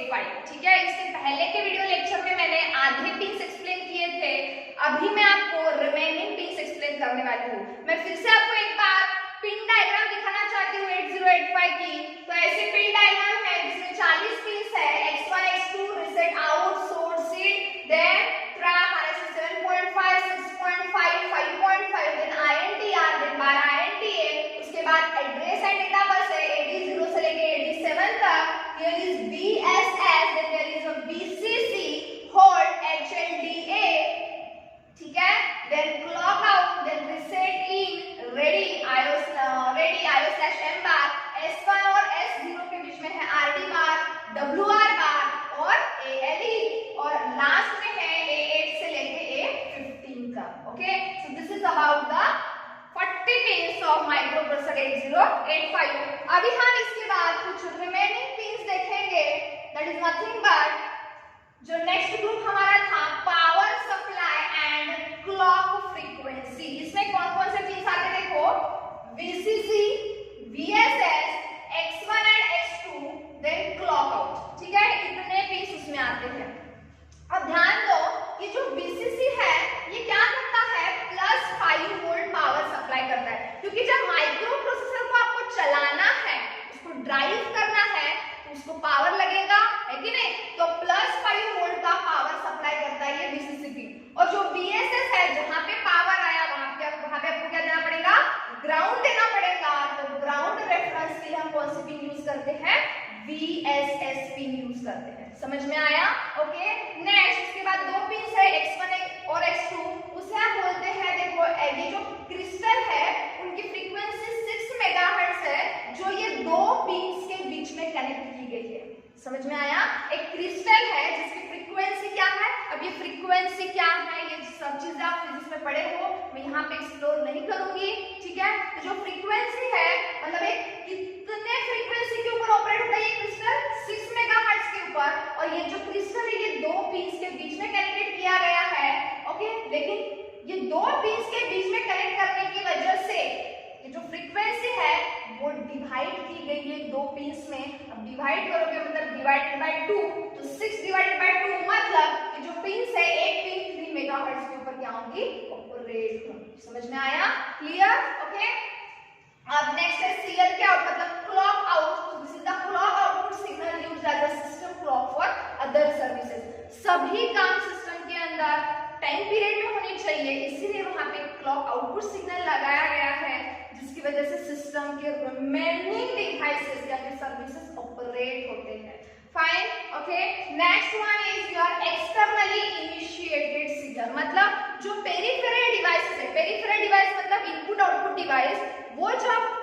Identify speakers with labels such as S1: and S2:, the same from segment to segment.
S1: 85। ठीक है, इससे पहले के वीडियो लेक्चर में मैंने आधे पिंस एक्सप्लेन किए थे, अभी मैं आपको रिमेनिंग पिंस एक्सप्लेन करने वाली हूँ। मैं फिर से आपको एक बार पिन डायग्राम दिखाना चाहती हूँ 8085 की। तो ऐसे पिन डायग्राम है जिसमें 40 पिंस है, x1 x2 reset out source seed then trap RSA 7.5 6.5 5.5 then INTR then bar INTA, उसके बाद एड्रेस एंड डेटा बस है 80 से लेके 87 तक। Here is BSS, then there is a BCC, hold HLDA, ठीक है, then clock out, then reset in, ready IO/M bar, S1 और S0 के बीच में है RD बार, WR बार और ALE, और लास्ट में है A8 से लेके A15 तक। Okay, so this is about the 40 pins of microprocessor 8085। अभी हम इसके बाद कुछ रिमेनिंग पिंस देखेंगे, that is nothing but जो नेक्स्ट ग्रुप हमारा था power supply and clock frequency. इसमें कौन कौन से पिंस आते देखो, VCC, VSS, X1 and X2 then clock out. ठीक है, इतने पिंस उसमें आते हैं। अब ध्यान दो कि जो VCC है ये क्या करता है, +5 वोल्ट पावर सप्लाई करता है, क्योंकि जब माइक्रो प्रोसेसर को आपको चलाना है, उसको ड्राइव करना है, तो उसको पावर लगेगा, है कि नहीं, तो +5 वोल्ट का पावर सप्लाई करता है ये VCC पिन। और जो VSS है, जहां पे पावर आया वहां पे आपको क्या देना पड़ेगा, ग्राउंड देना पड़ेगा। तो ग्राउंड रेफरेंस के लिए हम कौन सी पिन यूज करते हैं, VSS पिन यूज करते हैं। समझ में आया? ओके, नेक्स्ट इसके बाद दो पिन है X1 और X2, उसे हम बोलते हैं, देखो ये जो क्रिस्टल है उनकी फ्रीक्वेंसी 6 मेगाहर्ट्ज है, जो ये दो पिन्स के बीच में कनेक्ट की गई है। समझ में आया? एक क्रिस्टल है जिसकी फ्रीक्वेंसी क्या है, अब ये फ्रीक्वेंसी क्या है ये सब चीजें आप फिजिक्स में पढ़े हो, मैं यहाँ पे एक्सप्लोर नहीं करूंगी। ठीक है, तो जो फ्रीक्वेंसी है मतलब एक कितने फ्रीक्वेंसी के ऊपर ऑपरेट होता है ये क्रिस्टल, 6 मेगाहर्ट्ज के ऊपर, और ये जो क्रिस्टल है ये दो पिन्स के बीच में कनेक्टेड किया गया है। ओके, लेकिन ये दो पिन्स के बीच में कनेक्ट करने की वजह से ये जो फ्रीक्वेंसी है वो डिवाइड की गई है दो पिन्स में। अब डिवाइड करोगे मतलब डिवाइडेड बाय 2, तो 6 डिवाइडेड बाय 2 मतलब ये जो पिन्स है एक पिन 3 मेगाहर्ट्ज के ऊपर क्या होंगी, ऑपरेट होंगी। समझ में आया? क्लियर? ओके, अब नेक्स्ट है सीरियल के आउट मतलब clock out. This is the clock output signal used as a system clock for other services. सभी काम सिस्टम के अंदर टाइम पीरियड में होने चाहिए, इसीलिए वहां पे क्लॉक आउटपुट सिग्नल लगाया गया है, जिसकी वजह से सिस्टम के रिमेनिंग डिवाइसेस या फिर सर्विसेज ऑपरेट होते हैं। Fine, okay, next one is your externally initiated signal, मतलब जो पेरिफेरल डिवाइसेस है, पेरिफेरल डिवाइस मतलब इनपुट आउटपुट डिवाइस, वो जब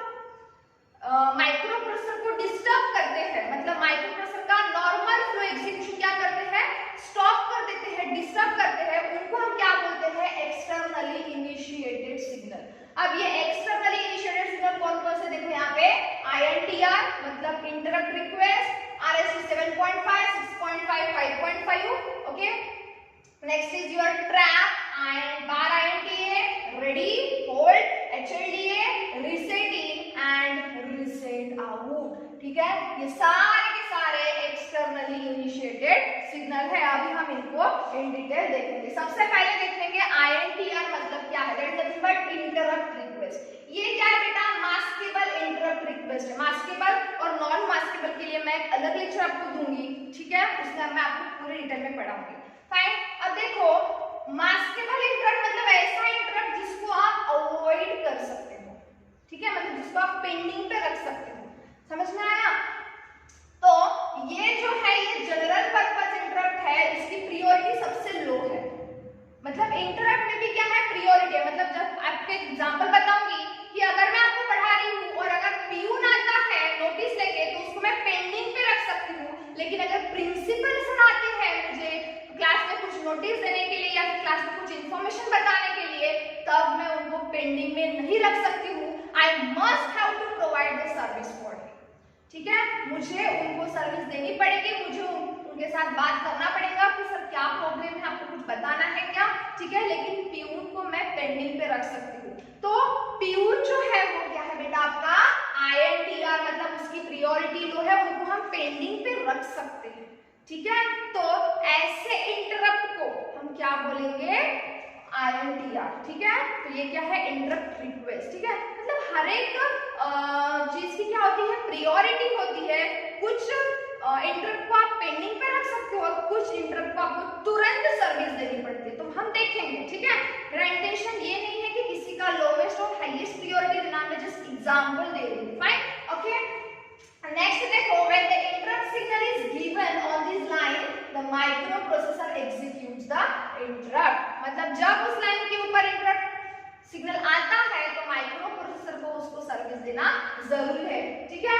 S1: माइक्रो प्रोसेसर को डिस्टर्ब करते हैं, मतलब माइक्रो प्रोसेसर का नॉर्मल फ्लो एग्जीक्यूशन क्या करते हैं, स्टॉप कर देते हैं, डिस्टर्ब करते हैं, उनको हम क्या बोलते हैं, एक्सटर्नली इनिशिएटेड सिग्नल। अब ये एक्सटर्नली इनिशिएटेड सिग्नल कौन कौन से, देखो यहाँ पे INTR मतलब interrupt request, RSA 7.5 6.5 5.5। Okay, next is your trap bar INTA, ready hold HLDA, reset in and reset out. ठीक है, ये सारे के सारे एक्सटर्नली इनिशिएटेड सिग्नल है। अभी हम इनको इन डिटेल देखेंगे। सबसे पहले देखेंगे INTR मतलब क्या है, that is nothing but interrupt request. ये क्या है बेटा, मास्केबल इंटरप्ट रिक्वेस्ट है। मास्केबल और नॉन मास्केबल के लिए मैं एक अलग लेक्चर आपको दूंगी, ठीक है, उसमें मैं आपको पूरे डिटेल में पढ़ाऊंगी। फाइन, अब देखो मास्केबल इंटरप्ट मतलब ऐसा इंटरप्ट जिसको आप अवॉइड कर सकते हो। ठीक है, मतलब जिसको आप पेंडिंग पे रख सकते हो। समझ में आया? तो ये जो है ये जनरल पर्पस इंटरप्ट है, इसकी प्रायोरिटी सबसे लो है। मतलब इंटरप्ट में भी क्या है, प्रायोरिटी है। मतलब जब आपको एग्जांपल बताऊंगी कि अगर मैं आपको पढ़ा रही हूँ और अगर पियून आता है नोटिस लेके तो उसको मैं पेंडिंग पे रख सकती हूँ, लेकिन अगर प्रिंसिपल सर आते हैं मुझे क्लास में कुछ नोटिस देने के लिए या फिर क्लास में कुछ इन्फॉर्मेशन बताने के लिए, तब मैं उनको पेंडिंग में नहीं रख सकती हूँ। I must have to provide the service for it. ठीक है, मुझे उनको सर्विस देनी पड़ेगी, मुझे उनके साथ बात करना पड़ेगा कि सर क्या प्रॉब्लम है, आपको कुछ बताना है क्या। ठीक है, लेकिन पियून को मैं पेंडिंग पे रख सकती हूँ। तो पियून जो है वो क्या है बेटा आपका INTR मतलब उसकी प्रायोरिटी लो है, उनको हम पेंडिंग पे रख सकते हैं। ठीक है, तो ऐसे इंटरप्ट को हम क्या बोलेंगे, INTR। ठीक है, तो ये क्या है, इंटरप्ट रिक्वेस्ट। ठीक है, मतलब हर एक चीज की क्या होती है, प्रायोरिटी होती है। कुछ इंटरप्ट को आप पेंडिंग पे रख सकते हो और कुछ इंटरप्ट को आपको तुरंत सर्विस देनी पड़ती है, तो हम देखेंगे। ठीक है, मेरा इंटेंशन ये नहीं है कि किसी का लोवेस्ट और हाईएस्ट प्रायोरिटी देना, मैं जस्ट एग्जांपल दे रही हूं। Fine, okay. नेक्स्ट देखो, when the interrupt signal is given on this line, the microprocessor executes the interrupt। मतलब जब उस लाइन के ऊपर इंटरप्ट सिग्नल आता है तो माइक्रो प्रोसेसर को उसको सर्विस देना जरूरी है। ठीक है,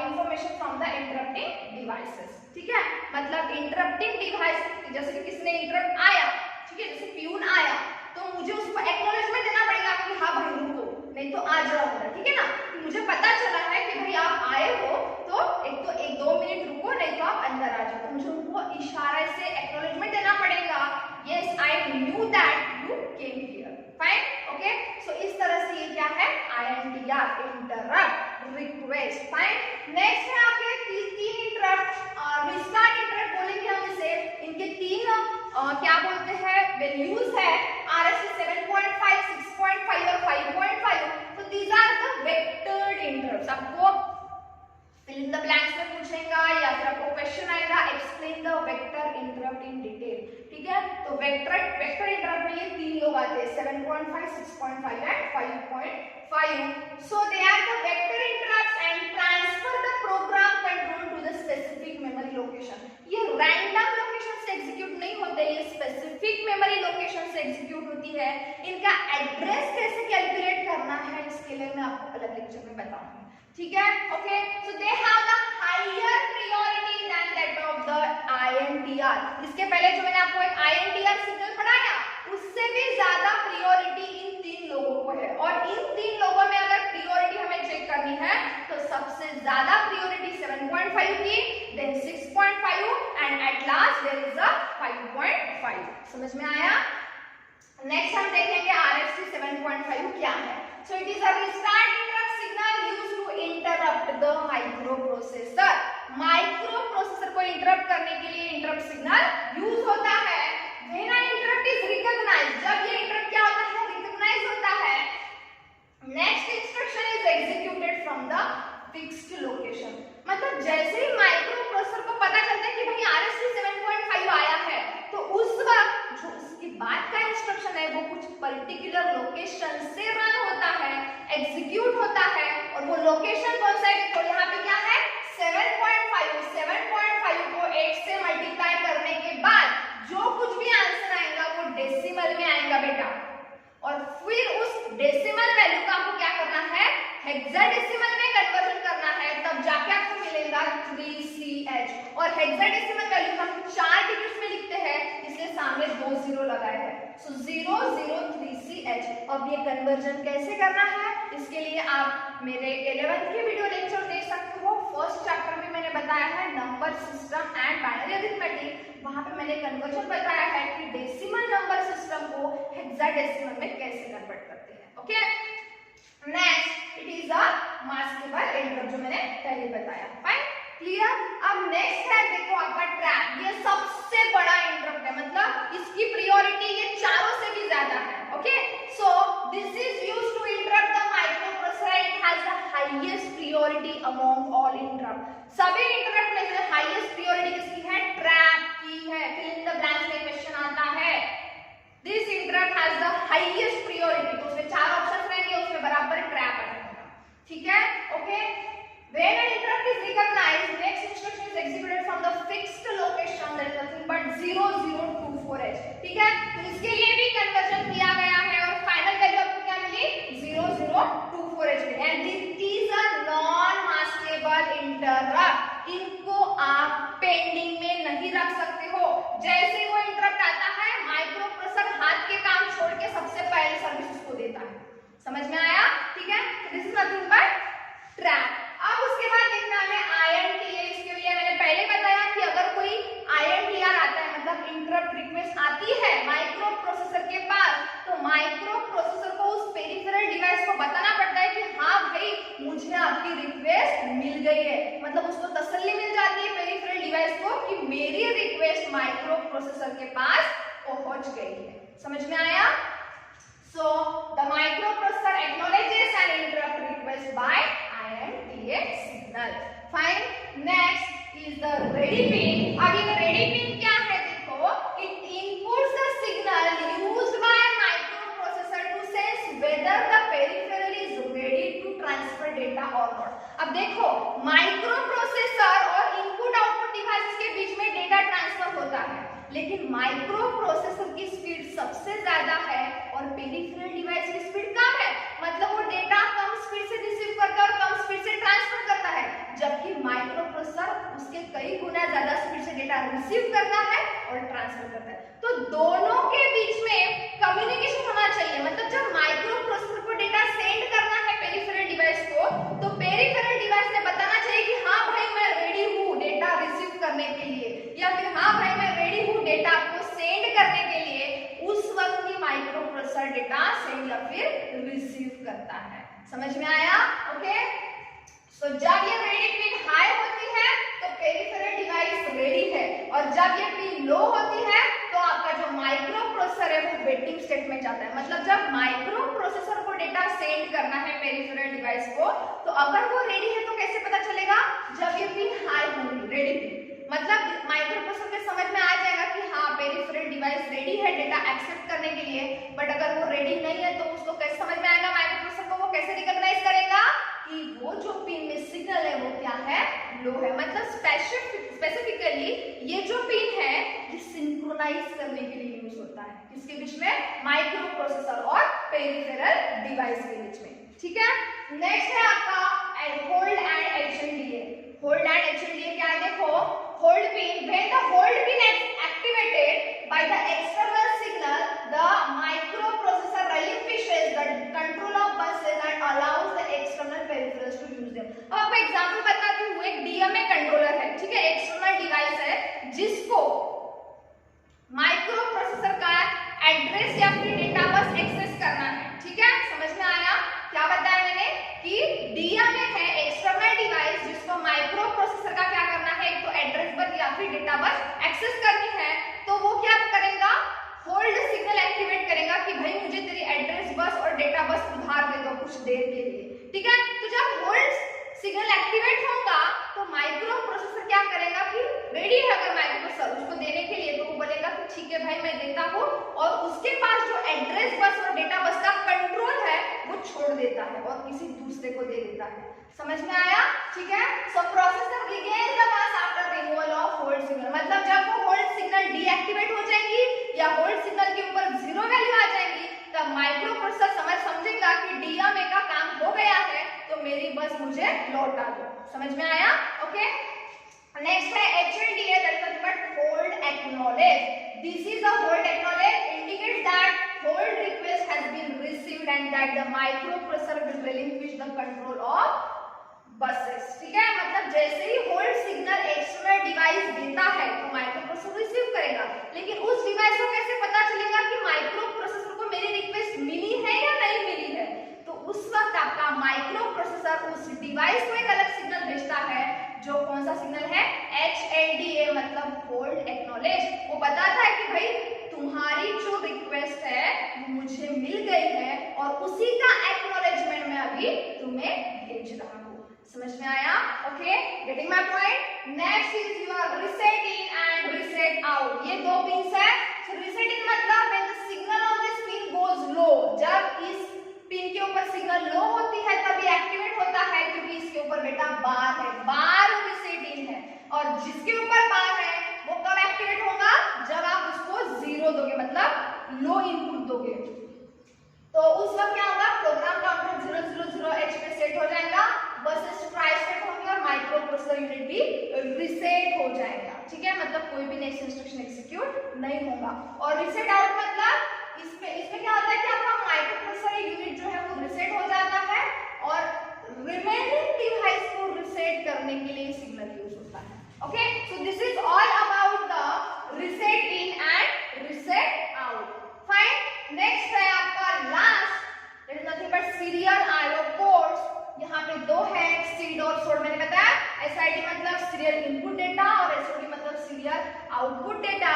S1: information from the interrupting devices. ठीक है, मतलब इंटरप्टिंग डिवाइस, जैसे कि किसने इंटरप्ट आया, ठीक है, जैसे प्यून आया, तो मुझे उसको एक्नॉलेजमेंट देना पड़ेगा कि हाँ भाई रुको, नहीं तो आ जाओ अंदर। ठीक है ना, कि मुझे पता चला है कि भाई आप आए हो, तो एक दो मिनट रुको, नहीं तो आप अंदर आ जाओ, तो मुझे उनको इशारे से एक्नॉलेजमेंट देना पड़ेगा, yes I knew that you came here. Fine, okay. So इस तरह से ये क्या है, INTR, interrupt request. Fine, next है आपके तीन इंटरप्ट, रिस्टार्ट इंटरप्ट बोलेंगे हम इसे। इनके तीन क्या बोलते हैं, वैल्यूज है, RST 7.5, 6.5 और 5.5। तो these are the vectored interrupts. आपको फिल इन द ब्लैंक्स में पूछेगा या फिर आपको क्वेश्चन आएगा, explain the vector interrupt in detail. ठीक है, तो वेक्टर इंटरप्ट में ये तीन लोग आते हैं, 7.5, 6.5 and 5.5। So they are the vector interrupts and transfer the program control to the specific memory location. ये रैंडम लोकेशन से एग्जीक्यूट नहीं होते, ये स्पेसिफिक मेमोरी लोकेशन से एग्जीक्यूट होती है। इनका एड्रेस कैसे कैलकुलेट करना है, इसके लिए मैं आपको अलग लेक्चर में बताऊंगी। ठीक है, okay. So they have the higher priority than that of the INTR। इसके पहले जो मैंने आपको एक INTR सिग्नल पढ़ाया, उससे भी ज्यादा प्रायोरिटी इन तीन लोगों को है, और इन तीन लोगों में अगर प्रायोरिटी हमें चेक करनी है तो सबसे ज्यादा प्रायोरिटी 7.5 की, then 6.5 and at last there is a 5.5। समझ में आया? नेक्स्ट हम देखेंगे RST 7.5 क्या है। So it is a restart interrupt signal used to interrupt the microprocessor. Microprocessor को इंटरप्ट करने के लिए इंटरप्ट सिग्नल यूज होता है। When a interrupt is recognized, जब ये इंटरप्ट क्या होता है, रिकॉग्नाइज होता है, next instruction is executed from the fixed location. मतलब जैसे ही माइक्रोप्रोसेसर को पता चलता है कि भाई RST 7.5 आया है, तो उस वक्त जो उसके बाद का इंस्ट्रक्शन है वो कुछ पर्टिकुलर लोकेशन से रन होता है, एग्जीक्यूट होता है, और वो लोकेशन कौन सा है, तो यहाँ पे क्या है 7.5। 7.5 को 8 से मल्टीप्लाई करने के बाद जो कुछ भी आंसर आएगा वो डेसिमल में आएगा बेटा, और फिर उस डेसिमल वैल्यू का आपको क्या करना है, हेक्साडेसिमल में कन्वर्जन करना है, तब जाके आपको मिलेगा 3CH। और हेक्साडेसिमल वैल्यू हम 4 डिजिट्स में लिखते हैं, इसलिए सामने 2 0 लगाए हैं। सो 003CH। अब ये कन्वर्जन कैसे करना है, इसके लिए आप मेरे 11th के वीडियो लेक्चर देख सकते हो। फर्स्ट चैप्टर में मैंने बताया है number system and binary arithmetic, वहां पे मैंने कन्वर्जन बताया है कि डेसिमल नंबर सिस्टम को हेक्साडेसिमल में कैसे कन्वर्ट करते हैं। Okay, next it is a maskable interrupt, जो मैंने पहले बताया। Fine, clear? अब नेक्स्ट है देखो आपका ट्रैप। ये सबसे बड़ा इंटरप्ट है, मतलब इसकी प्रायोरिटी ये चारों से भी ज्यादा है। Okay, so this is used to interrupt the microprocessor, it has the highest priority among all interrupt. सभी इंटरप्ट में से हाईएस्ट प्रायोरिटी किसकी है, ट्रैप की है। फिल इन द ब्लैंक्स में क्वेश्चन आता है, this interrupt has the highest priority, तो उसमें 4 ऑप्शन रहेंगे, उसमें बराबर ट्रैप आ जाएगा। ठीक है, okay. When an interrupt is recognized, next instruction is executed from the fixed location, that is nothing but 0024H। ठीक है, तो इसके लिए भी कन्वर्जन किया गया है और फाइनल वैल्यू आपको क्या मिली, 0024H। And this are non maskable interrupt, इनको आप पेंडिंग में नहीं रख सकते हो। जैसे वो इंटरप्ट आता है, माइक्रोप्रोसेसर हाथ के काम छोड़ के सबसे पहले सर्विस उसको देता है। समझ में आया? ठीक है, this is nothing but trap. अब उसके बाद देखना है INTA। इसके लिए मैंने पहले बताया कि अगर कोई INTR आता है, मतलब इंटरप्ट रिक्वेस्ट आती है माइक्रोप्रोसेसर के पास, तो माइक्रोप्रोसेसर को उस पेरिफेरल डिवाइस को बताना पड़ता है कि हाँ भाई मुझे आपकी रिक्वेस्ट मिल गई है, मतलब उसको तसल्ली मिल जाती है पेरिफेरल डिवाइस को कि मेरी रिक्वेस्ट माइक्रो प्रोसेसर के पास पहुंच गई है। समझ में आया? So the microprocessor acknowledges an interrupt request by INTA signal. Fine. Next is the ready pin. अब ये ready pin क्या है? देखो, it inputs the signal used by microprocessor to sense whether the peripheral is ready to transfer data or not. अब देखो, microprocessor और input output device के बीच में डेटा ट्रांसफर होता है, लेकिन माइक्रो प्रोसेसर की स्पीड सबसे ज्यादा है और पेरिफेरल डिवाइस की स्पीड कम है। मतलब वो डेटा कम स्पीड से रिसीव करता है और कम स्पीड से ट्रांसफर करता है, जबकि माइक्रो प्रोसेसर उसके कई गुना ज्यादा स्पीड से डेटा रिसीव करता है और ट्रांसफर करता है। तो दोनों के बीच में कम्युनिकेशन होना चाहिए। मतलब जब माइक्रो प्रोसेसर को डेटा सेंड करना है पेरिफेरल डिवाइस को, तो पेरिफेरल डिवाइस ने बताना चाहिए कि हाँ भाई मैं रेडी हूँ डेटा रिसीव करने के लिए, या फिर हाँ भाई मैं रेडी हूँ डेटा को सेंड करने के लिए। उस वक्त ही माइक्रो प्रोसेसर डेटा सेंड या फिर रिसीव करता है। समझ में आया? ओके। सो जब ये रेडी पिन हाई होती है तो पेरिफेरल डिवाइस रेडी है, और जब ये पिन लो होती है तो आपका जो माइक्रो प्रोसेसर है वो वेटिंग स्टेट में जाता है। मतलब जब माइक्रो प्रोसेसर को डेटा सेंड करना है पेरिफेरल डिवाइस को, तो अगर वो रेडी है तो कैसे पता चलेगा? जब ये पिन हाई होगी, रेडी पिन। मतलब माइक्रो प्रोसेसर के समझ में आ जाएगा कि हाँ पेरिफेरल डिवाइस रेडी है डेटा एक्सेप्ट करने के लिए। बट अगर वो रेडी नहीं है तो उसको कैसे समझ में आएगा? माइक्रो प्रोसेसर को वो कैसे रिकॉग्नाइज करेगा कि वो जो पिन में सिग्नल है वो क्या है? लो है। मतलब स्पेसिफिकली ये जो पिन है ये सिंक्रोनाइज करने के लिए यूज होता है। किसके बीच में? माइक्रो प्रोसेसर और पेरिफेरल डिवाइस के बीच में। ठीक है। नेक्स्ट है आपका hold and HLDA। Hold and HLDA क्या है? देखो, hold pin, when the hold pin is activated by the external signal, the microprocessor relinquishes the control of buses and allows the external peripherals to use them. अब आपको example बताती हूँ। एक DMA controller है, ठीक है, एक्सटर्नल डिवाइस है जिसको माइक्रोप्रोसेसर का एड्रेस या फिर डेटा बस एक्सेस करना है। ठीक है, समझ में आया? क्या बताया मैंने कि DMA है एक्सटर्नल डिवाइस जिसको माइक्रोप्रोसेसर का क्या करना है? एक तो एड्रेस बस या फिर डेटा बस एक्सेस करनी है, तो वो क्या करेगा? होल्ड सिग्नल एक्टिवेट करेगा कि भाई मुझे तेरी एड्रेस बस और डेटा बस उधार दे दो कुछ देर के लिए। ठीक है, तो जब होल्ड सिग्नल एक्टिवेट होगा तो माइक्रो प्रोसेसर क्या करेगा कि रेडी है अगर माइक्रो प्रोसेसर उसको देने के लिए, तो वो बोलेगा कि ठीक है भाई मैं देता हूँ, और उसके पास जो एड्रेस बस और डेटा बस का कंट्रोल है वो छोड़ देता है और किसी दूसरे को दे देता है। समझ में आया? ठीक है। सो processor regains the bus after removal of hold signal। मतलब जब वो होल्ड सिग्नल डीएक्टिवेट हो जाएगी या होल्ड सिग्नल के ऊपर जीरो वैल्यू आ जाएगी, तब माइक्रो प्रोसेसर समझेगा कि DMA का काम हो गया है तो मेरी बस मुझे लौटा दो। समझ में आया? ओके। नेक्स्ट है HLDA, that is nothing but hold acknowledge. This is a hold acknowledge indicates that hold request has been received and that the microprocessor will relinquish the control of buses। ठीक है, मतलब जैसे ही hold signal external device देता है तो microprocessor receive करेगा, लेकिन उस डिवाइस को कैसे पता चलेगा कि माइक्रोप्रोसेसर को मेरी रिक्वेस्ट मिली है या नहीं मिली है? तो उस वक्त आपका माइक्रोप्रोसेसर उस डिवाइस को एक अलग सिग्नल भेजता है, जो कौन सा सिग्नल है? HLDA, मतलब होल्ड एक्नॉलेज। वो बताता है कि भाई तुम्हारी जो रिक्वेस्ट है वो मुझे मिल गई है और उसी का एक्नॉलेजमेंट मैं अभी तुम्हें भेज रहा हूँ। समझ में आया? Okay, getting my point? Next is your reset in and reset out. ये दो पिन्स है। सो रीसेट इन मतलब when the signal on this pin goes low, जब इस पिन के ऊपर सिग्नल लो होती है तभी एक्टिवेट होता है, क्योंकि इसके ऊपर बेटा बार है, बार रीसेट इन है, और जिसके ऊपर बार है वो कब एक्टिवेट होगा? जब आप उसको जीरो दोगे, मतलब लो इनपुट दोगे, तो उस वक्त क्या होगा? प्रोग्राम काउंटर 000H पे सेट हो जाएगा, बसेस ट्राई सेट होंगे और माइक्रोप्रोसेसर यूनिट भी रीसेट हो जाएगा। ठीक है, मतलब कोई भी नेक्स्ट इंस्ट्रक्शन एग्जीक्यूट नहीं होगा। और रीसेट आउट मतलब इसमें क्या होता है कि आपका माइक्रोप्रोसेसर यूनिट जो है वो रीसेट हो जाता है और रिमेनिंग डिवाइस को रीसेट करने के लिए सिग्नल यूज होता है। Okay, so this is all about the reset in and reset out. Fine. Next है आपका last, that is nothing but serial IO ports. यहाँ पे दो है, सीड और सोड। मैंने बताया SID मतलब सीरियल इनपुट डेटा और SOD सीरियल आउटपुट डेटा।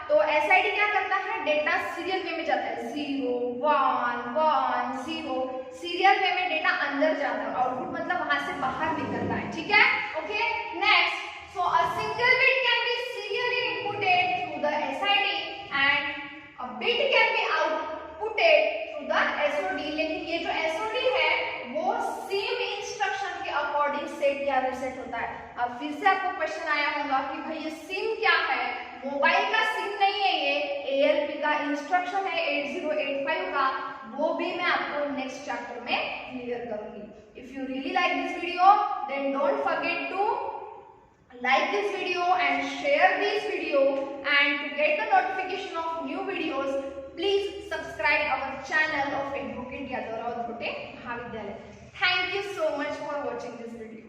S1: तो SID क्या करता है, डेटा सीरियल वे में जाता है, 0 1 1 0 सीरियल वे में डेटा अंदर जाता है, आउटपुट मतलब वहां से बाहर निकलता है, ठीक है। Okay, next, so a single bit can be serially inputted through the SID and a bit can be outputted through the SOD। लेकिन ये जो SOD है वो सेम इंस्ट्रक्शन के अकॉर्डिंग सेट या रीसेट होता है। अब फिर से आपको क्वेश्चन आया होगा कि भाई ये सिम क्या है, मोबाइल का सिम नहीं है, ये ALP का इंस्ट्रक्शन है 8085 का, वो भी मैं आपको नेक्स्ट चैप्टर में क्लियर करूंगी। If you really like this video then don't forget to like this video and share this video, and to get the notification of new videos please subscribe our channel of Advocate Yadav Rao Bhute Mahavidyalaya. Thank you so much for watching this video.